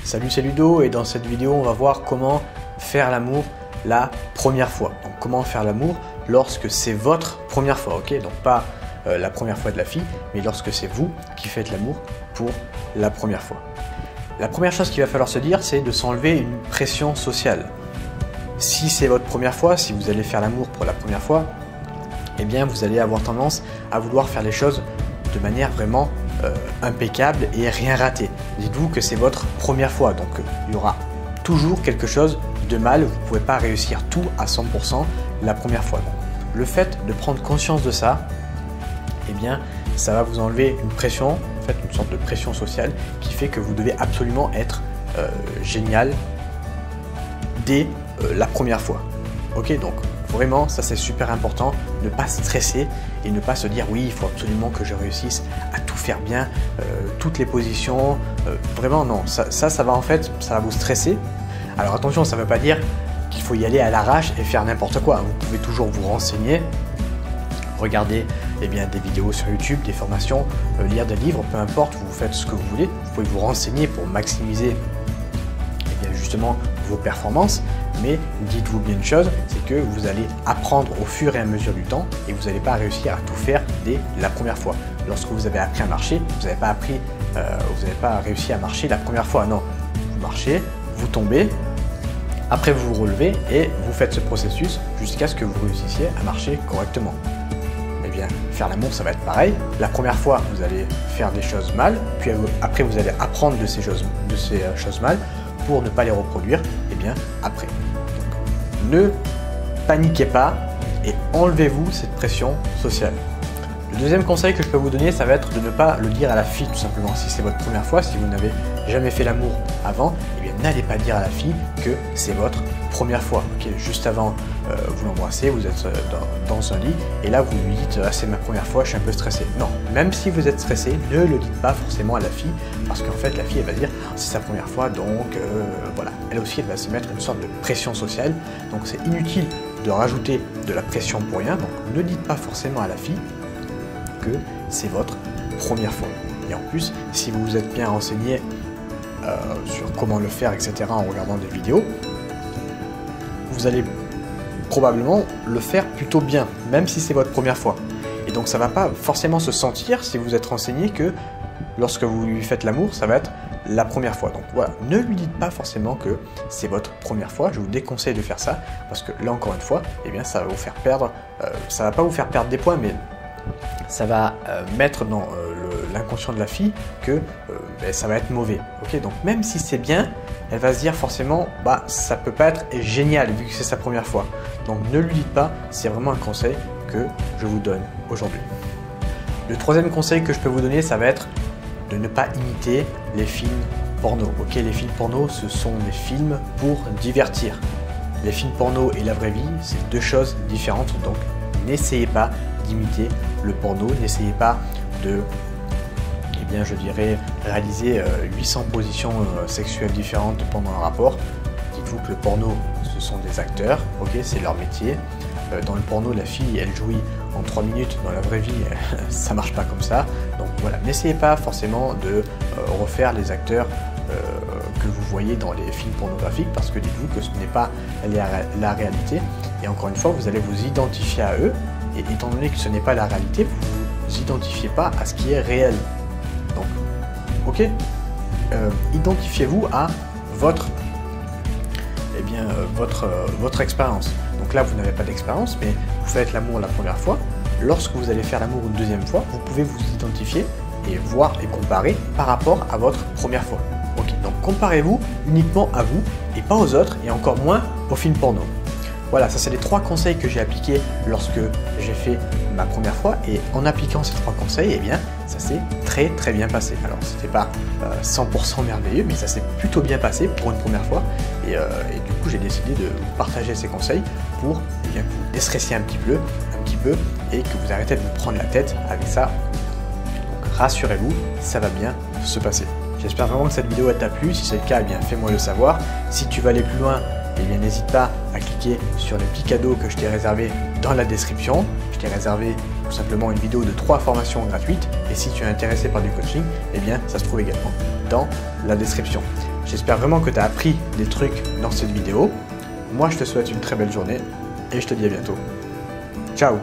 Salut, c'est Ludo et dans cette vidéo on va voir comment faire l'amour la première fois. Donc comment faire l'amour lorsque c'est votre première fois, ok? Donc pas la première fois de la fille, mais lorsque c'est vous qui faites l'amour pour la première fois. La première chose qu'il va falloir se dire, c'est de s'enlever une pression sociale. Si c'est votre première fois, si vous allez faire l'amour pour la première fois, eh bien vous allez avoir tendance à vouloir faire les choses de manière vraiment impeccable et rien rater. Dites-vous que c'est votre première fois, donc il y aura toujours quelque chose de mal, vous ne pouvez pas réussir tout à 100% la première fois. Donc, le fait de prendre conscience de ça, eh bien ça va vous enlever une pression, en fait une sorte de pression sociale qui fait que vous devez absolument être génial dès la première fois. Ok, donc vraiment ça c'est super important, ne pas stresser et ne pas se dire oui il faut absolument que je réussisse à tout faire bien, toutes les positions, vraiment non, ça va en fait, ça va vous stresser. Alors attention, ça ne veut pas dire qu'il faut y aller à l'arrache et faire n'importe quoi, vous pouvez toujours vous renseigner, regarder des vidéos sur YouTube, des formations, lire des livres, peu importe, vous faites ce que vous voulez, vous pouvez vous renseigner pour maximiser justement vos performances, mais dites-vous bien une chose, c'est que vous allez apprendre au fur et à mesure du temps et vous n'allez pas réussir à tout faire dès la première fois. Lorsque vous avez appris à marcher, vous n'avez pas réussi à marcher la première fois, non. Vous marchez, vous tombez, après vous vous relevez et vous faites ce processus jusqu'à ce que vous réussissiez à marcher correctement. Eh bien, faire l'amour, ça va être pareil. La première fois, vous allez faire des choses mal, puis après vous allez apprendre de ces choses mal pour ne pas les reproduire après. Donc, ne paniquez pas et enlevez-vous cette pression sociale. Le deuxième conseil que je peux vous donner, ça va être de ne pas le dire à la fille tout simplement. Si c'est votre première fois, si vous n'avez jamais fait l'amour avant, eh bien n'allez pas dire à la fille que c'est votre première fois. Okay, juste avant, vous l'embrassez, vous êtes dans un lit et là vous lui dites ah, c'est ma première fois, je suis un peu stressé. Non, même si vous êtes stressé, ne le dites pas forcément à la fille parce qu'en fait la fille elle va dire c'est sa première fois donc voilà. Elle aussi elle va se mettre une sorte de pression sociale, donc c'est inutile de rajouter de la pression pour rien. Donc ne dites pas forcément à la fille que c'est votre première fois. Et en plus, si vous vous êtes bien renseigné sur comment le faire, etc., en regardant des vidéos, vous allez probablement le faire plutôt bien, même si c'est votre première fois. Et donc ça ne va pas forcément se sentir, si vous êtes renseigné, que lorsque vous lui faites l'amour, ça va être la première fois. Donc voilà, ne lui dites pas forcément que c'est votre première fois, je vous déconseille de faire ça, parce que là encore une fois, eh bien, ça va vous faire perdre, ça va pas vous faire perdre des points, mais ça va mettre dans l'inconscient de la fille que ça va être mauvais. Okay, donc même si c'est bien, elle va se dire forcément bah ça peut pas être génial vu que c'est sa première fois. Donc ne lui dites pas, c'est vraiment un conseil que je vous donne aujourd'hui. Le troisième conseil que je peux vous donner, ça va être de ne pas imiter les films porno. Ok, les films porno, ce sont des films pour divertir. Les films porno et la vraie vie, c'est deux choses différentes. Donc n'essayez pas d'imiter le porno, n'essayez pas de, je dirais, réaliser 800 positions sexuelles différentes pendant un rapport. Dites-vous que le porno, ce sont des acteurs, ok, c'est leur métier. Dans le porno, la fille, elle jouit en 3 minutes, dans la vraie vie, ça marche pas comme ça. Donc voilà, n'essayez pas forcément de refaire les acteurs que vous voyez dans les films pornographiques, parce que dites-vous que ce n'est pas la réalité. Et encore une fois, vous allez vous identifier à eux, et étant donné que ce n'est pas la réalité, vous ne vous identifiez pas à ce qui est réel. Donc, ok, identifiez-vous à votre expérience. Donc là, vous n'avez pas d'expérience, mais vous faites l'amour la première fois. Lorsque vous allez faire l'amour une deuxième fois, vous pouvez vous identifier et voir et comparer par rapport à votre première fois. Ok, donc comparez-vous uniquement à vous et pas aux autres, et encore moins aux films porno. Voilà, ça c'est les 3 conseils que j'ai appliqués lorsque j'ai fait ma première fois, et en appliquant ces 3 conseils, eh bien, ça s'est très bien passé. Alors, c'était pas 100% merveilleux, mais ça s'est plutôt bien passé pour une première fois, et du coup, j'ai décidé de vous partager ces conseils pour que vous déstressiez un petit peu, et que vous arrêtez de vous prendre la tête avec ça. Donc, rassurez-vous, ça va bien se passer. J'espère vraiment que cette vidéo t'a plu. Si c'est le cas, eh bien, fais-moi le savoir. Si tu veux aller plus loin, eh bien n'hésite pas à cliquer sur le petit cadeau que je t'ai réservé dans la description. Je t'ai réservé tout simplement une vidéo de 3 formations gratuites, et si tu es intéressé par du coaching, eh bien ça se trouve également dans la description. J'espère vraiment que tu as appris des trucs dans cette vidéo. Moi, je te souhaite une très belle journée et je te dis à bientôt. Ciao!